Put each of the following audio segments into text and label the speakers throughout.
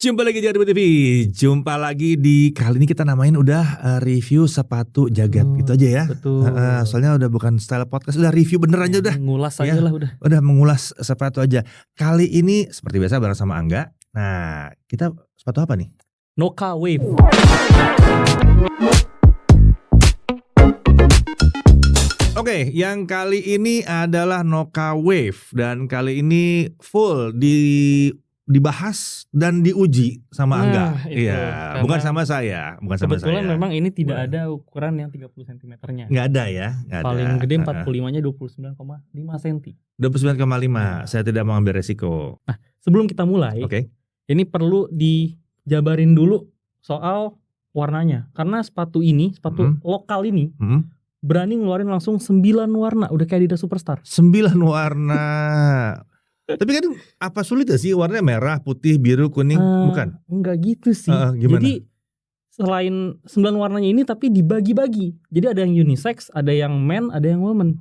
Speaker 1: Jumpa lagi di Ardibo TV. Jumpa lagi di kali ini kita namain udah review sepatu jagat gitu aja ya.
Speaker 2: Betul.
Speaker 1: Soalnya udah bukan style podcast, udah review bener aja udah.
Speaker 2: Ngulas
Speaker 1: Ya,
Speaker 2: aja lah udah.
Speaker 1: Udah mengulas sepatu aja. Kali ini seperti biasa bareng sama Angga. Nah, kita sepatu apa nih?
Speaker 2: Noka Wave.
Speaker 1: Oke, yang kali ini adalah Noka Wave dan kali ini full dibahas dan diuji sama Angga.
Speaker 2: Itu,
Speaker 1: Iya, bukan sama saya, bukan sama saya.
Speaker 2: Kebetulan memang ini tidak ada ukuran yang 30 cm-nya.
Speaker 1: Nggak ada ya, nggak ada.
Speaker 2: Paling gede 45-nya 29,5 cm.
Speaker 1: 29,5. Saya tidak mau ambil resiko.
Speaker 2: Nah, sebelum kita mulai,
Speaker 1: Oke.
Speaker 2: ini perlu dijabarin dulu soal warnanya. Karena sepatu lokal ini berani ngeluarin langsung 9 warna, udah kayak Adidas Superstar.
Speaker 1: 9 warna. Tapi kan apa sulit ya sih warnanya merah, putih, biru, kuning, bukan?
Speaker 2: Enggak gitu sih.
Speaker 1: Gimana?
Speaker 2: Jadi selain 9 warnanya ini tapi dibagi-bagi. Jadi ada yang unisex, ada yang men, ada yang woman.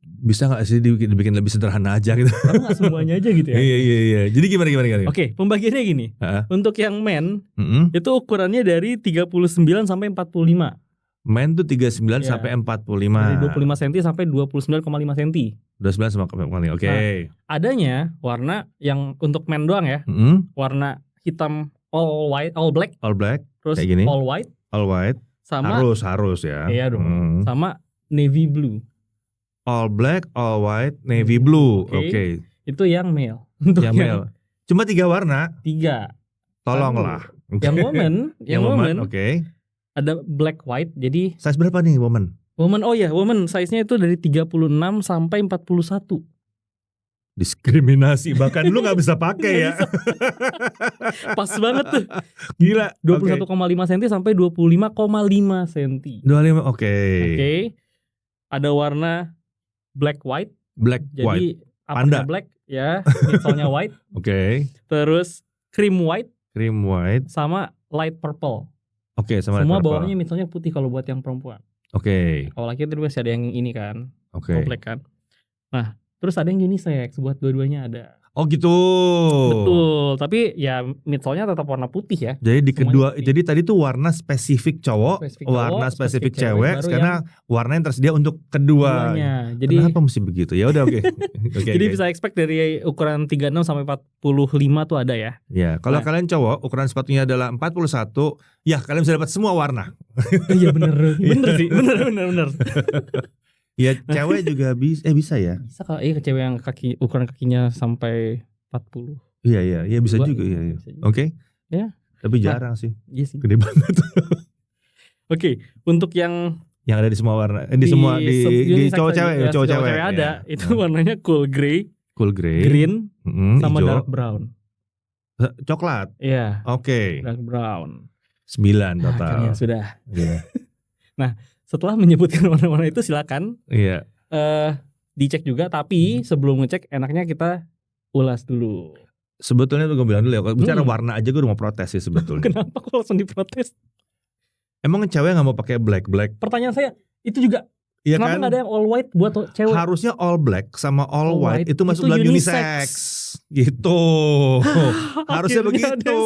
Speaker 1: Bisa nggak sih dibikin lebih sederhana aja gitu?
Speaker 2: Karena nggak semuanya aja gitu ya.
Speaker 1: Iya. Jadi gimana?
Speaker 2: Oke, pembagiannya gini. Untuk yang men itu ukurannya dari 39 sampai 45.
Speaker 1: Men tuh 39 sampai 45.
Speaker 2: Dari 25 cm sampai 29,5 cm.
Speaker 1: 29 sampai oke.
Speaker 2: Nah, adanya warna yang untuk men doang ya. Warna hitam all black.
Speaker 1: All black.
Speaker 2: Terus
Speaker 1: kayak gini.
Speaker 2: all white.
Speaker 1: All white.
Speaker 2: Sama
Speaker 1: harus ya.
Speaker 2: Iya dong. Sama navy blue.
Speaker 1: All black, all white, navy blue. Oke.
Speaker 2: Itu yang male. Untuk
Speaker 1: yang male. Cuma 3 warna.
Speaker 2: 3.
Speaker 1: Tolonglah.
Speaker 2: Yang woman,
Speaker 1: oke.
Speaker 2: Ada black white. Jadi
Speaker 1: size berapa nih woman?
Speaker 2: Woman size-nya itu dari 36 sampai 41.
Speaker 1: Diskriminasi, bahkan lu gak bisa pakai ya.
Speaker 2: Pas banget tuh.
Speaker 1: Gila.
Speaker 2: 21,5 cm sampai 25,5 cm.
Speaker 1: 25, oke.
Speaker 2: Ada warna black white.
Speaker 1: white.
Speaker 2: Jadi uppernya black ya, midsole-nya white. Terus cream white. Sama light purple. Semua bawahnya misalnya putih kalau buat yang perempuan. Kalau laki itu masih ada yang ini kan, black kan. Nah, terus ada yang unisex, buat dua-duanya ada.
Speaker 1: Oh gitu.
Speaker 2: Betul, tapi ya midsole-nya tetap warna putih ya.
Speaker 1: Jadi di kedua, jadi tadi tuh warna spesifik cowok, warna spesifik cewek, karena warna yang tersedia untuk keduanya. Jadi kenapa mesti begitu? Ya udah oke.
Speaker 2: Jadi bisa expect dari ukuran 36 sampai 45 tuh ada ya.
Speaker 1: Ya, kalau kalian cowok ukuran sepatunya adalah 41, ya kalian bisa dapat semua warna.
Speaker 2: Iya bener sih, bener.
Speaker 1: Ya cewek juga bisa ya.
Speaker 2: Bisa kalau cewek yang ukuran kakinya sampai 40.
Speaker 1: Iya bisa juga ya. Oke.
Speaker 2: Ya.
Speaker 1: Tapi jarang sih.
Speaker 2: Iya sih.
Speaker 1: Gede banget.
Speaker 2: Oke, untuk yang
Speaker 1: ada di semua warna, di cowok cewek
Speaker 2: ada. Itu warnanya cool grey, green, sama
Speaker 1: hijau,
Speaker 2: dark brown.
Speaker 1: Coklat.
Speaker 2: Iya.
Speaker 1: Oke.
Speaker 2: Dark brown.
Speaker 1: 9 total.
Speaker 2: Sudah.
Speaker 1: Iya.
Speaker 2: Nah, setelah menyebutkan warna-warna itu silakan.
Speaker 1: Iya.
Speaker 2: Dicek juga, tapi sebelum ngecek enaknya kita ulas dulu.
Speaker 1: Sebetulnya tuh gue bilang dulu ya, kalau bicara warna aja gue udah mau protes sih sebetulnya.
Speaker 2: Kenapa kok langsung diprotes?
Speaker 1: Emang cewek nggak mau pakai black?
Speaker 2: Pertanyaan saya itu juga.
Speaker 1: Iya
Speaker 2: kenapa
Speaker 1: kan?
Speaker 2: nggak ada yang all white buat cewek?
Speaker 1: Harusnya all black sama all white itu masuk dalam unisex. Gitu. Harusnya begitu.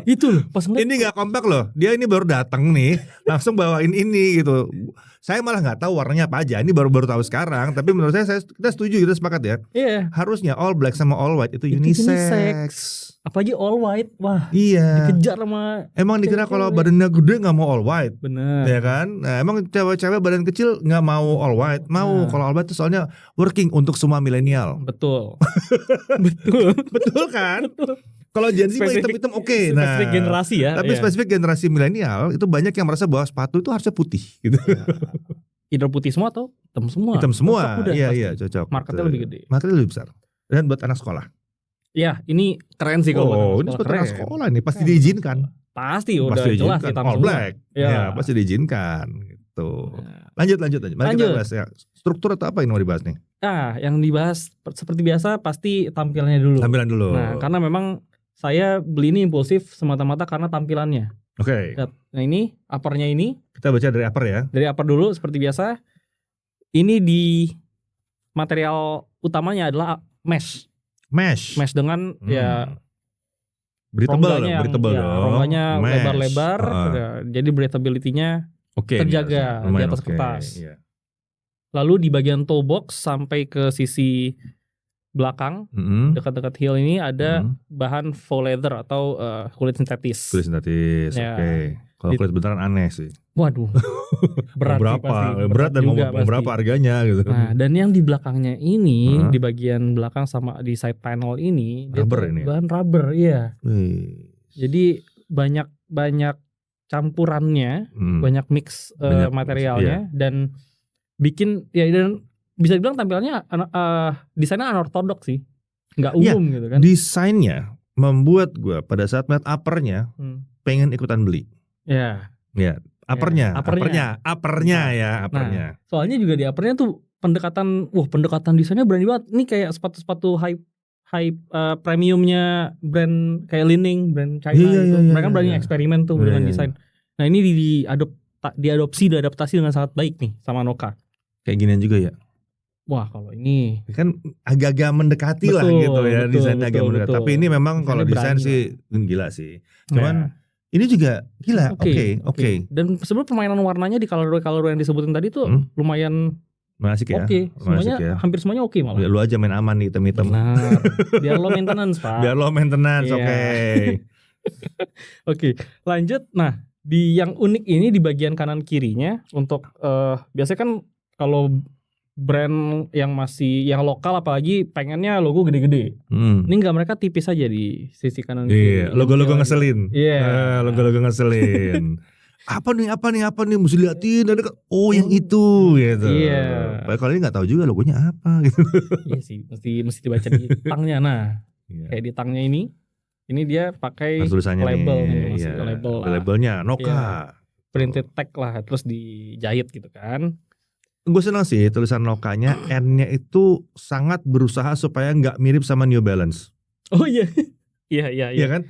Speaker 2: Itu loh, pas ngeliat.
Speaker 1: Ini nggak kompak loh. Dia ini baru datang nih, langsung bawain ini gitu. Saya malah nggak tahu warnanya apa aja. Ini baru tahu sekarang. Tapi menurut saya kita setuju, kita sepakat ya.
Speaker 2: Iya.
Speaker 1: Harusnya all black sama all white itu unisex.
Speaker 2: Apalagi all white, wah.
Speaker 1: Iya.
Speaker 2: Dikejar sama.
Speaker 1: Emang dikira kalau badannya gede nggak mau all white.
Speaker 2: Bener.
Speaker 1: Ya kan? Nah, emang cewek-cewek badan kecil nggak mau all white. Mau. Kalau all white itu soalnya working untuk semua milenial.
Speaker 2: Betul.
Speaker 1: Betul kan?
Speaker 2: Betul.
Speaker 1: Kalau Gen Z hitam-hitam oke. Nah,
Speaker 2: spesifik generasi ya.
Speaker 1: Tapi spesifik generasi milenial itu banyak yang merasa bahwa sepatu itu harusnya putih gitu.
Speaker 2: Either putih semua atau hitam semua.
Speaker 1: Hitam semua. Iya, cocok.
Speaker 2: Marketnya lebih gede.
Speaker 1: Marketnya lebih besar. Dan buat anak sekolah.
Speaker 2: Ya, ini keren sih kalau
Speaker 1: ini buat anak sekolah nih pasti diizinkan.
Speaker 2: Pasti udah jelas hitam
Speaker 1: all
Speaker 2: semua.
Speaker 1: Black. Ya, pasti diizinkan gitu. Lanjut. Mari kita bahas ya. Struktur atau apa yang mau dibahas nih?
Speaker 2: Yang dibahas seperti biasa pasti tampilannya dulu.
Speaker 1: Tampilan dulu.
Speaker 2: Nah, karena memang saya beli ini impulsif semata-mata karena tampilannya.
Speaker 1: Oke.
Speaker 2: Nah ini uppernya ini. Kita
Speaker 1: baca dari upper ya.
Speaker 2: Dari upper dulu seperti biasa. Ini di material utamanya adalah mesh.
Speaker 1: Mesh
Speaker 2: dengan ya rongganya
Speaker 1: dong.
Speaker 2: Rongganya lebar-lebar, jadi breathability-nya terjaga di atas kertas.
Speaker 1: Yeah.
Speaker 2: Lalu di bagian toe box sampai ke sisi belakang, dekat-dekat heel ini ada bahan faux leather atau kulit sintetis.
Speaker 1: Kulit sintetis, oke. Kalau kulit beneran aneh sih.
Speaker 2: Waduh, berat
Speaker 1: berapa?
Speaker 2: sih pasti.
Speaker 1: Berat dan mau berapa harganya gitu.
Speaker 2: Nah, dan yang di belakangnya ini, di bagian belakang sama di side panel ini,
Speaker 1: rubber ini
Speaker 2: bahan rubber, iya. Jadi banyak campurannya, banyak mix materialnya, dan bikin dan bisa dibilang tampilannya desainnya unorthodox sih, nggak umum gitu kan.
Speaker 1: Desainnya membuat gue pada saat melihat uppernya pengen ikutan beli.
Speaker 2: Ya.
Speaker 1: Uppernya.
Speaker 2: Nah, soalnya juga di uppernya tuh pendekatan desainnya berani banget. Ini kayak sepatu-sepatu high premiumnya brand kayak Li-Ning, brand China gitu. Mereka berani eksperimen tuh dengan desain. Nah, ini diadaptasi dengan sangat baik nih sama Noka.
Speaker 1: Kayak ginian juga ya.
Speaker 2: Wah, kalau ini
Speaker 1: kan agak-agak mendekati lah gitu ya, desainnya agak mendekati. Tapi ini memang kalau desain sih gila sih. Cuman ini juga gila. Oke.
Speaker 2: Dan sebenarnya permainan warnanya di color yang disebutin tadi tuh lumayan
Speaker 1: asik ya.
Speaker 2: Semuanya hampir semuanya oke malah.
Speaker 1: Lu aja main aman nih hitam-hitam.
Speaker 2: Benar. Biar lo maintenance, Pak. Oke, lanjut. Nah, di yang unik ini di bagian kanan kirinya untuk biasanya kan kalau brand yang lokal apalagi pengennya logo gede-gede. Ini enggak, mereka tipis aja di sisi kanan kiri.
Speaker 1: Logo-logo ngeselin. Logo-logo ngeselin. Apa nih mesti liatin yang itu gitu. Kalau ini nggak tahu juga logonya apa gitu.
Speaker 2: Iya sih, mesti dibaca di tangnya. Nah, kayak di tangnya ini dia pakai label nih,
Speaker 1: labelnya Noka.
Speaker 2: Printed tag lah, terus dijahit gitu kan.
Speaker 1: Gue senang sih tulisan Nokanya, N-nya itu sangat berusaha supaya nggak mirip sama New Balance.
Speaker 2: Oh iya. Iya
Speaker 1: kan?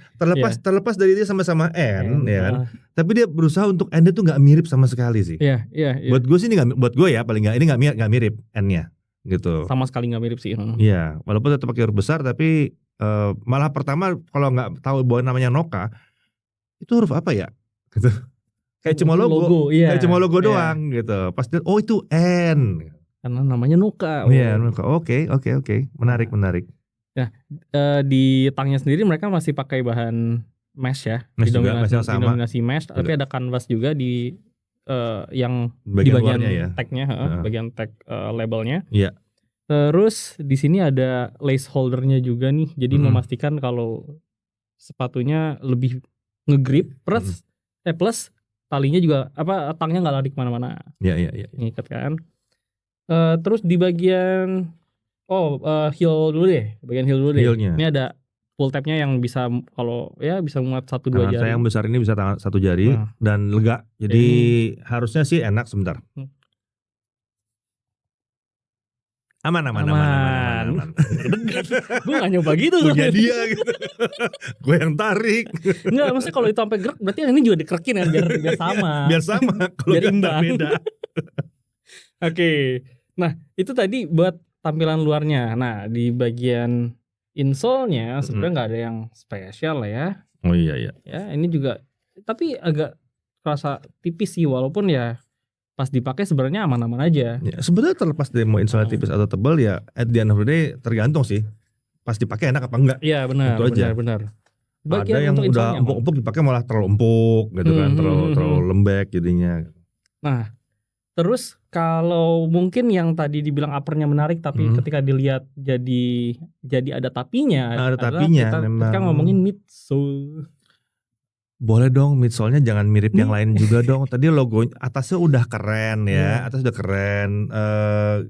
Speaker 1: Terlepas dari dia sama-sama N, ya kan? Tapi dia berusaha untuk N-nya tuh nggak mirip sama sekali sih.
Speaker 2: Iya.
Speaker 1: Buat gue sih buat gue ya paling nggak ini nggak mirip N-nya gitu.
Speaker 2: Sama sekali nggak mirip sih.
Speaker 1: Iya, walaupun tetap pakai huruf besar tapi malah pertama kalau nggak tahu bahwa namanya Noka itu huruf apa ya? Gitu. Kayak cuma logo doang gitu. Pas itu N.
Speaker 2: Karena namanya Noka.
Speaker 1: Iya, Noka. Oke. Menarik.
Speaker 2: Nah, di tangnya sendiri mereka masih pakai bahan mesh ya. Didominasi mesh, tapi ada canvas juga di yang di bagian tagnya, bagian tag labelnya.
Speaker 1: Iya.
Speaker 2: Terus di sini ada lace holdernya juga nih. Jadi memastikan kalau sepatunya lebih ngegrip, plus talinya juga tangnya nggak lari kemana-mana.
Speaker 1: Iya.
Speaker 2: Ngikat kan. Terus di bagian heel dulu deh. Bagian heel dulu deh.
Speaker 1: Heelnya.
Speaker 2: Ini ada pull tabnya yang bisa bisa muat 1-2 jari.
Speaker 1: Saya yang besar ini bisa 1 jari dan lega. Jadi harusnya sih enak sebentar. Aman.
Speaker 2: Gue gak nyoba gitu.
Speaker 1: Punya dia gitu. Gue yang tarik.
Speaker 2: Enggak, maksudnya kalau itu sampai gerak berarti yang ini juga dikerekin kan biar sama.
Speaker 1: Biar sama.
Speaker 2: Biar imbang. Beda. Oke. Nah, itu tadi buat tampilan luarnya. Nah, di bagian insole-nya sebenarnya nggak ada yang spesial lah ya.
Speaker 1: Oh iya.
Speaker 2: Ya, ini juga tapi agak terasa tipis sih, walaupun ya pas dipakai sebenarnya aman-aman aja.
Speaker 1: Ya, sebenarnya terlepas dari mau insole tipis atau tebal ya, at the end of the day tergantung sih. Pas dipakai enak apa enggak.
Speaker 2: Iya benar.
Speaker 1: Ada yang udah empuk-empuk dipakai malah terlalu empuk gitu kan, terlalu lembek jadinya.
Speaker 2: Nah, terus kalau mungkin yang tadi dibilang uppernya menarik tapi ketika dilihat jadi ada tapinya.
Speaker 1: Ada tapinya
Speaker 2: kita ngomongin midsole.
Speaker 1: Boleh dong midsole-nya jangan mirip yang lain juga dong. Tadi logo atasnya udah keren ya, atas udah keren.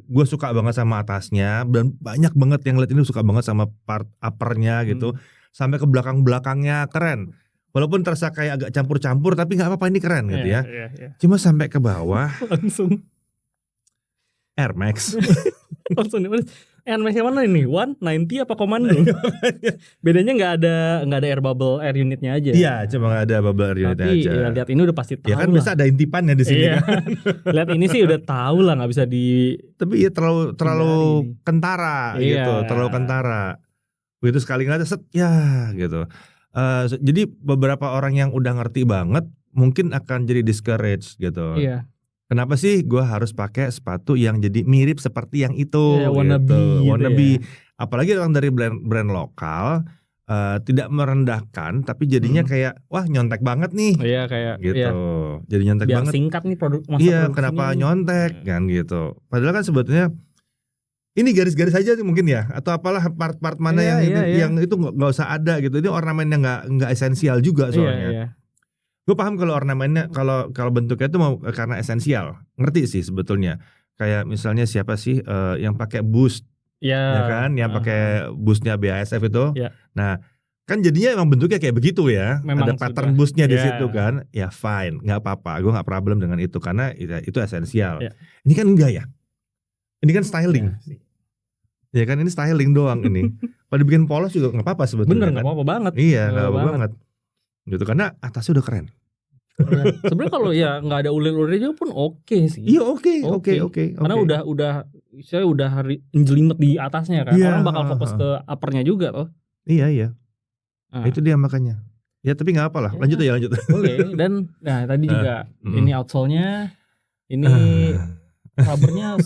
Speaker 1: Gue suka banget sama atasnya dan banyak banget yang lihat ini suka banget sama part uppernya gitu. Sampai ke belakang-belakangnya keren. Walaupun terasa kayak agak campur-campur tapi nggak apa-apa ini keren gitu ya. Cuma sampai ke bawah langsung Air Max.
Speaker 2: Langsung Air Max yang mana ini? 190 apa Commando? Bedanya nggak ada air bubble air unitnya aja.
Speaker 1: Iya, cuma nggak ada bubble air unitnya aja.
Speaker 2: Ya, lihat ini udah pasti tahu.
Speaker 1: Ya kan biasa ada intipannya di sini kan.
Speaker 2: Lihat ini sih udah tahu lah, nggak bisa di.
Speaker 1: Tapi ya terlalu kentara gitu, terlalu kentara. Begitu sekali ngeliat set ya gitu. Jadi beberapa orang yang udah ngerti banget mungkin akan jadi discouraged gitu.
Speaker 2: Iya.
Speaker 1: Kenapa sih gue harus pakai sepatu yang jadi mirip seperti yang itu?
Speaker 2: Wannabe.
Speaker 1: Apalagi datang dari brand lokal, tidak merendahkan, tapi jadinya kayak wah nyontek banget nih.
Speaker 2: Iya kayak
Speaker 1: gitu.
Speaker 2: Iya.
Speaker 1: Jadi nyontek
Speaker 2: biar
Speaker 1: banget.
Speaker 2: Singkat nih
Speaker 1: Iya, kenapa nyontek kan gitu. Padahal kan sebetulnya ini garis-garis aja mungkin ya, atau apalah part-part mana yang itu nggak usah ada gitu. Ini ornamennya nggak esensial juga soalnya.
Speaker 2: Iya.
Speaker 1: Gue paham kalau ornamennya kalau bentuknya itu mau karena esensial, ngerti sih sebetulnya. Kayak misalnya siapa sih yang pakai boost, ya kan, yang pakai boostnya BASF itu.
Speaker 2: Ya.
Speaker 1: Nah, kan jadinya emang bentuknya kayak begitu ya. Memang ada pattern boostnya di situ kan, ya fine, nggak apa-apa. Gue nggak problem dengan itu karena itu esensial.
Speaker 2: Ya.
Speaker 1: Ini kan enggak ya. Ini kan styling. Ya kan ini styling doang ini. Kalau dibikin polos juga nggak apa-apa sebetulnya.
Speaker 2: Bener,
Speaker 1: kan?
Speaker 2: nggak apa-apa banget.
Speaker 1: Iya, nggak apa-apa banget. Gitu karena atasnya udah keren.
Speaker 2: Sebenarnya kalau ya nggak ada ulir-ulirnya pun oke sih.
Speaker 1: Iya oke.
Speaker 2: Karena saya udah jelimet di atasnya kan. Orang bakal fokus ke uppernya juga toh.
Speaker 1: Iya. Itu dia makanya. Ya tapi nggak apa lah. Lanjut.
Speaker 2: Boleh. Dan nah tadi juga ini outsole-nya, ini rubbernya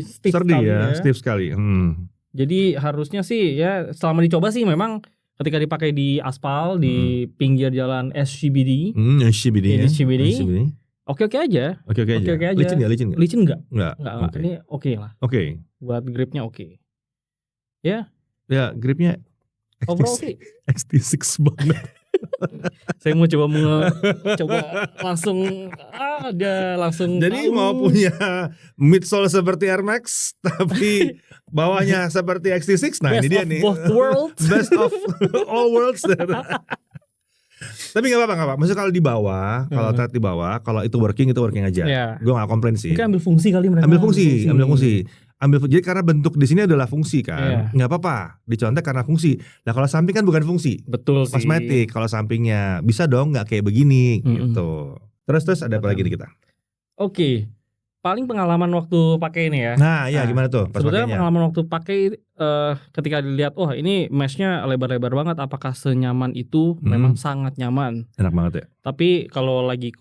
Speaker 1: stiff sekali.
Speaker 2: Jadi harusnya sih ya selama dicoba sih memang ketika dipakai di aspal di pinggir jalan SCBD. Oke aja. Licin enggak?
Speaker 1: Enggak.
Speaker 2: Okay. Ini oke lah.
Speaker 1: Oke.
Speaker 2: Buat gripnya oke. Ya.
Speaker 1: Ya, gripnya
Speaker 2: overall sih
Speaker 1: XT6 banget.
Speaker 2: Saya mau coba langsung dia langsung.
Speaker 1: Jadi mau punya midsole seperti Air Max tapi bawahnya seperti XT6. Nah, ini dia nih. Best of all worlds. Tapi nggak apa-apa. Maksudnya kalau di bawah, kalau track di bawah, kalau itu working aja.
Speaker 2: Yeah.
Speaker 1: Gue nggak komplain sih.
Speaker 2: Mungkin ambil fungsi kali mereka.
Speaker 1: Ambil jadi karena bentuk di sini adalah fungsi kan, nggak apa-apa dicontek karena fungsi. Nah kalau samping kan bukan fungsi,
Speaker 2: betul sih.
Speaker 1: Kosmetik kalau sampingnya bisa dong nggak kayak begini gitu. Terus ada apa lagi nih kita?
Speaker 2: Oke. Paling pengalaman waktu pakai ini ya.
Speaker 1: Nah, iya gimana tuh?
Speaker 2: Sebetulnya pengalaman waktu pakai ketika dilihat, ini meshnya lebar-lebar banget. Apakah senyaman itu? Memang sangat nyaman.
Speaker 1: Enak banget ya.
Speaker 2: Tapi kalau lagi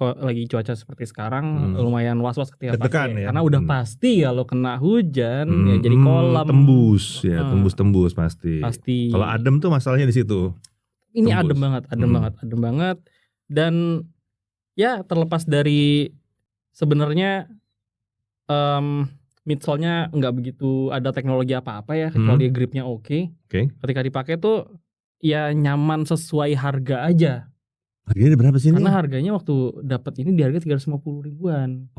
Speaker 2: cuaca seperti sekarang, lumayan was-was ketika pakai.
Speaker 1: Ya?
Speaker 2: Karena udah pasti kalau kena hujan, ya jadi kolam.
Speaker 1: Tembus pasti. Kalau adem tuh masalahnya di situ.
Speaker 2: Ini adem banget. Dan ya terlepas dari sebenarnya midsole-nya nggak begitu ada teknologi apa-apa ya, kecuali gripnya oke. Ketika dipakai tuh ya nyaman sesuai harga aja.
Speaker 1: Harganya berapa sih ini?
Speaker 2: Karena harganya waktu dapat ini di harga 350 ribuan.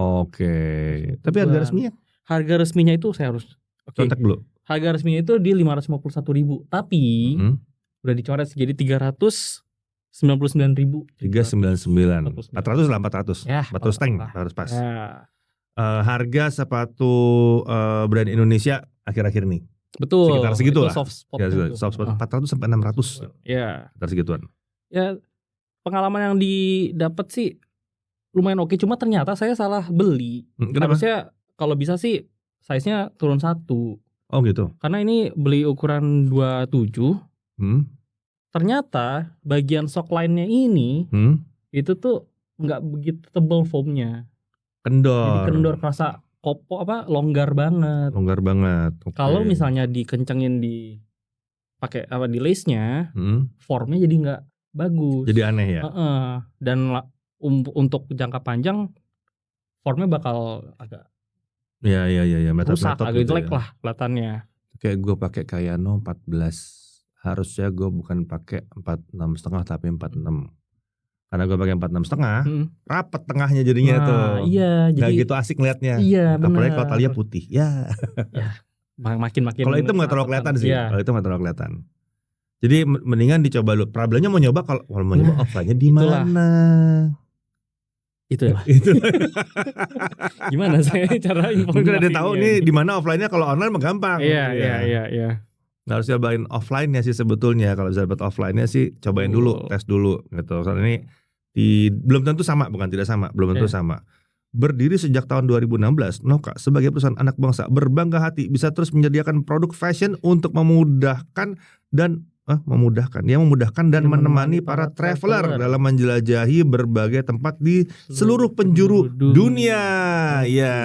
Speaker 1: Tapi harga resminya?
Speaker 2: Harga resminya itu saya harus
Speaker 1: contek dulu.
Speaker 2: Harga resminya itu di 551 ribu. Tapi udah dicoret jadi 399 ribu.
Speaker 1: 399. 400 lah 400.
Speaker 2: Ya,
Speaker 1: 400 tank harus pas.
Speaker 2: Ya.
Speaker 1: Harga sepatu brand Indonesia akhir-akhir ini.
Speaker 2: Betul.
Speaker 1: Sekitar segitu lah.
Speaker 2: Soft spot.
Speaker 1: 400 sampai 600.
Speaker 2: Ya.
Speaker 1: Sekitar segituan.
Speaker 2: Ya, pengalaman yang didapat sih lumayan oke. Cuma ternyata saya salah beli.
Speaker 1: Kenapa?
Speaker 2: Harusnya kalau bisa sih size-nya turun 1.
Speaker 1: Oh gitu.
Speaker 2: Karena ini beli ukuran 27. Ternyata bagian sok line-nya ini itu tuh nggak begitu tebal foamnya.
Speaker 1: Kendor.
Speaker 2: Jadi kendor, rasa longgar banget.
Speaker 1: Okay.
Speaker 2: Kalau misalnya dikencengin pakai di lace-nya, formnya jadi nggak bagus.
Speaker 1: Jadi aneh ya.
Speaker 2: Dan untuk jangka panjang formnya bakal agak rusak, agak jelek lah kelihatannya.
Speaker 1: Kayak gue pakai Kayano 14, harusnya gue bukan pakai 46,5 tapi 46. Karena gue pakai 46,5, rapet tengahnya jadinya tuh.
Speaker 2: Iya,
Speaker 1: jadi gak gitu asik ngeliatnya.
Speaker 2: Iya, benar.
Speaker 1: Apalagi kalau talia putih. Ya.
Speaker 2: Makin.
Speaker 1: Kalau itu nggak terlalu kelihatan sih. Kalau itu nggak terlalu kelihatan. Jadi mendingan dicoba lu. Problemnya mau nyoba kalau mau nyoba offline-nya di mana?
Speaker 2: Itulah. Gimana saya cara informasi?
Speaker 1: Mungkin ada tahu nih di mana offline-nya, kalau online mah gampang.
Speaker 2: Iya.
Speaker 1: Harus cobain offline-nya sih sebetulnya. Kalau bisa dapat offline-nya sih cobain dulu, tes dulu gitu. Soalnya ini belum tentu sama, bukan tidak sama, belum tentu sama. Berdiri sejak tahun 2016, Noka sebagai perusahaan anak bangsa berbangga hati bisa terus menyediakan produk fashion untuk memudahkan dan memudahkan. Dia memudahkan dan menemani para traveler dalam menjelajahi berbagai tempat di seluruh penjuru dunia. Ya.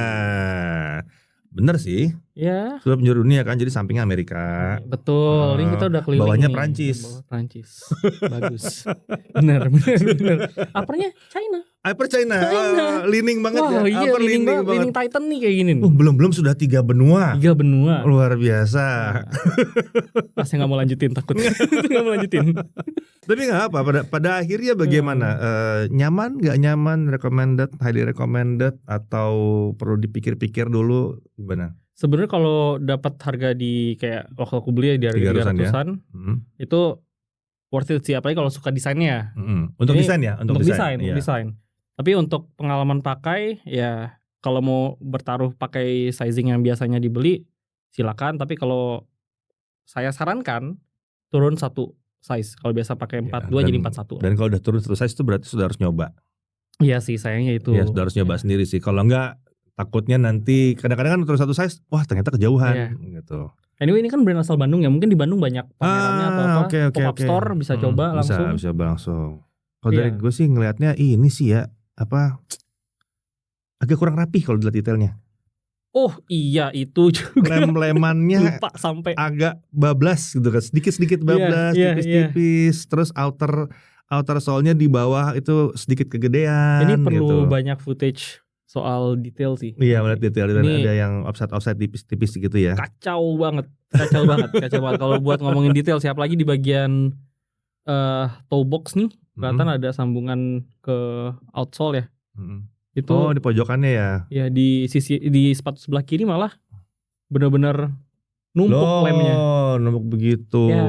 Speaker 1: Bener sih.
Speaker 2: Ya.
Speaker 1: Seluruh penjuru dunia kan, jadi sampingnya Amerika.
Speaker 2: Betul. Ini kita udah keliling.
Speaker 1: Bawahnya Prancis.
Speaker 2: Bagus. Bener. Apernya China.
Speaker 1: Hyper China. Leaning banget ya.
Speaker 2: Iya, leaning Titan nih kayak gini.
Speaker 1: Belum sudah 3 benua.
Speaker 2: 3 benua.
Speaker 1: Luar biasa.
Speaker 2: Saya nggak mau lanjutin, takut nggak mau lanjutin.
Speaker 1: Tapi nggak apa. Pada akhirnya bagaimana? Nyaman? Nggak nyaman? Recommended? Highly recommended? Atau perlu dipikir-pikir dulu? Gimana?
Speaker 2: Sebenarnya kalau dapat harga di kayak waktu aku beli di harga 300-an itu worth it sih, apalagi kalau suka desainnya.
Speaker 1: Untuk desain ya? Untuk
Speaker 2: desain. Tapi untuk pengalaman pakai ya kalau mau bertaruh pakai sizing yang biasanya dibeli silakan, tapi kalau saya sarankan turun 1 size. Kalau biasa pakai 42 jadi 41.
Speaker 1: Dan kalau udah turun 1 size itu berarti sudah harus nyoba.
Speaker 2: Iya sih, sayangnya itu.
Speaker 1: Iya, sudah harus nyoba sendiri sih. Kalau enggak takutnya nanti kadang-kadang kan turun 1 size, wah ternyata kejauhan gitu.
Speaker 2: Anyway, ini kan brand asal Bandung ya, mungkin di Bandung banyak pamerannya atau apa, pop-up store bisa coba langsung.
Speaker 1: Bisa coba langsung. Kalau dari gue sih ngelihatnya ini sih ya, agak kurang rapi kalau dilihat detailnya.
Speaker 2: Oh iya, itu juga.
Speaker 1: Lem-lemannya
Speaker 2: lupa sampai
Speaker 1: agak bablas gitu kan, sedikit-sedikit bablas, tipis-tipis. Terus outer sole-nya di bawah itu sedikit kegedean.
Speaker 2: Ini perlu
Speaker 1: gitu.
Speaker 2: banyak footage soal detail sih.
Speaker 1: Iya, melihat detail. Ini ada yang offset tipis-tipis gitu ya.
Speaker 2: Kacau banget. Kalau buat ngomongin detail, siapa lagi di bagian toe box nih, kelihatan ada sambungan ke outsole ya. Itu
Speaker 1: di pojokannya ya.
Speaker 2: Ya di sepatu sebelah kiri malah benar-benar numpuk lemnya.
Speaker 1: Numpuk begitu. Ya.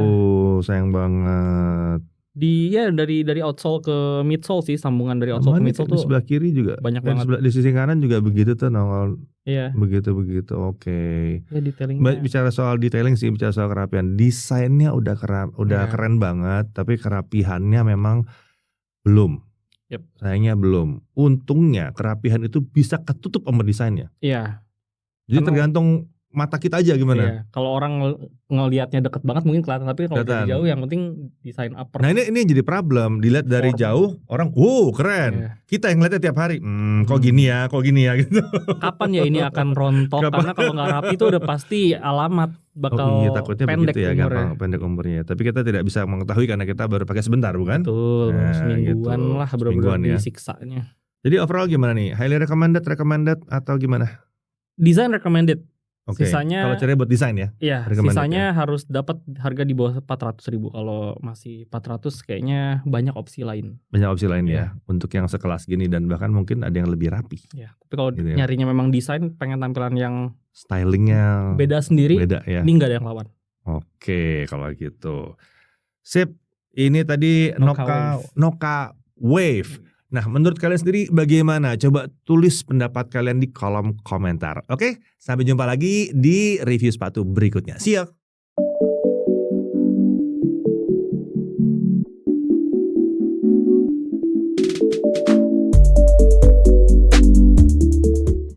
Speaker 1: Sayang banget.
Speaker 2: Dari outsole ke midsole sih, sambungan dari outsole ke midsole tuh.
Speaker 1: Di sebelah kiri juga
Speaker 2: banyak banget.
Speaker 1: Di sisi kanan juga begitu tuh nongol.
Speaker 2: Iya.
Speaker 1: Begitu. Oke.
Speaker 2: Ya, detailingnya.
Speaker 1: Bicara soal detailing sih, bicara soal kerapian. Desainnya udah keren banget, tapi kerapihannya memang belum. Sayangnya belum. Untungnya kerapihan itu bisa ketutup sama desainnya.
Speaker 2: Iya.
Speaker 1: Jadi tergantung mata kita aja gimana.
Speaker 2: Iya. Kalau orang ngelihatnya deket banget mungkin kelihatan, tapi kalau dari jauh yang penting desain upper.
Speaker 1: Nah ini jadi problem. Dilihat dari jauh orang, keren. Iya. Kita yang ngeliatnya tiap hari, kok gini ya gitu.
Speaker 2: Kapan ya ini akan rontok? Karena kalau nggak rapi itu udah pasti alamat bakal
Speaker 1: takutnya
Speaker 2: pendek
Speaker 1: begitu ya,
Speaker 2: umurnya.
Speaker 1: gampang pendek umurnya. Tapi kita tidak bisa mengetahui karena kita baru pakai sebentar, bukan?
Speaker 2: Betul, semingguan gitu. Lah benar-benar disiksanya.
Speaker 1: Jadi overall gimana nih? Highly recommended atau gimana?
Speaker 2: Design recommended.
Speaker 1: Okay.
Speaker 2: Sisanya
Speaker 1: kalau caranya buat desain ya?
Speaker 2: Iya, sisanya harus dapat harga di bawah 400.000. Kalau masih 400 kayaknya banyak opsi lain.
Speaker 1: Banyak opsi lain ya untuk yang sekelas gini, dan bahkan mungkin ada yang lebih rapi.
Speaker 2: Ya, tapi kalau gitu nyarinya memang desain, pengen tampilan yang
Speaker 1: stylingnya
Speaker 2: beda sendiri,
Speaker 1: ya.
Speaker 2: Ini nggak ada yang lawan.
Speaker 1: Oke, kalau gitu. Sip, ini tadi Noka Wave. Nah, menurut kalian sendiri bagaimana? Coba tulis pendapat kalian di kolom komentar. Oke, sampai jumpa lagi di review sepatu berikutnya. See ya.